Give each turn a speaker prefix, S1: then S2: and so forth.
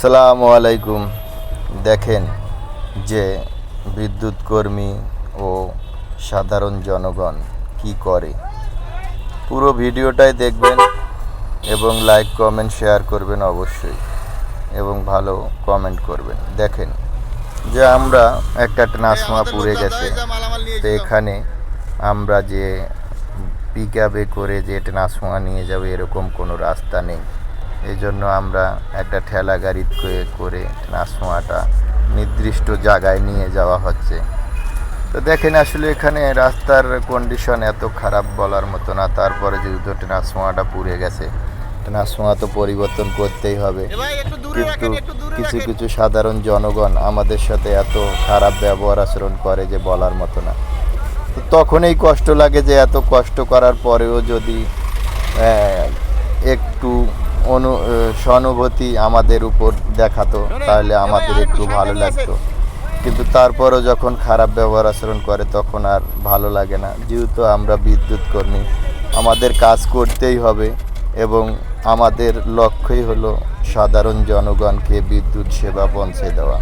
S1: আসসালামু আলাইকুম। দেখেন যে বিদ্যুৎ কর্মী ও সাধারণ জনগণ কি করে। পুরো ভিডিওটাই দেখবেন এবং লাইক কমেন্ট শেয়ার করবেন অবশ্যই, এবং ভালো কমেন্ট করবেন। দেখেন যে আমরা একটা ট্রান্সফর্মার পুড়ে গেছে, তো এখানে আমরা যে পিকআপে করে যে ট্রান্সফর্মার নিয়ে যাবে এরকম কোনো রাস্তা নেই। এই জন্য আমরা একটা ঠেলা গাড়িতে করে ট্রান্সফর্মারটা নির্দিষ্ট জায়গায় নিয়ে যাওয়া হচ্ছে। তো দেখেন আসলে এখানে রাস্তার কন্ডিশন এত খারাপ বলার মতো না। তারপরে যেহেতু ট্রান্সফর্মারটা পুড়ে গেছে, ট্রান্সফর্মার তো পরিবর্তন করতেই হবে। কিন্তু কিছু কিছু সাধারণ জনগণ আমাদের সাথে এত খারাপ ব্যবহার আচরণ করে যে বলার মতো না। তো তখনই কষ্ট লাগে যে এত কষ্ট করার পরেও যদি একটু সহানুভূতি আমাদের উপর দেখাতো তাহলে আমাদের একটু ভালো লাগতো। কিন্তু তারপরও যখন খারাপ ব্যবহার আচরণ করে তখন আর ভালো লাগে না। যেহেতু আমরা বিদ্যুৎ কর্মী, আমাদের কাজ করতেই হবে এবং আমাদের লক্ষ্যই হলো সাধারণ জনগণকে বিদ্যুৎ সেবা পৌঁছে দেওয়া।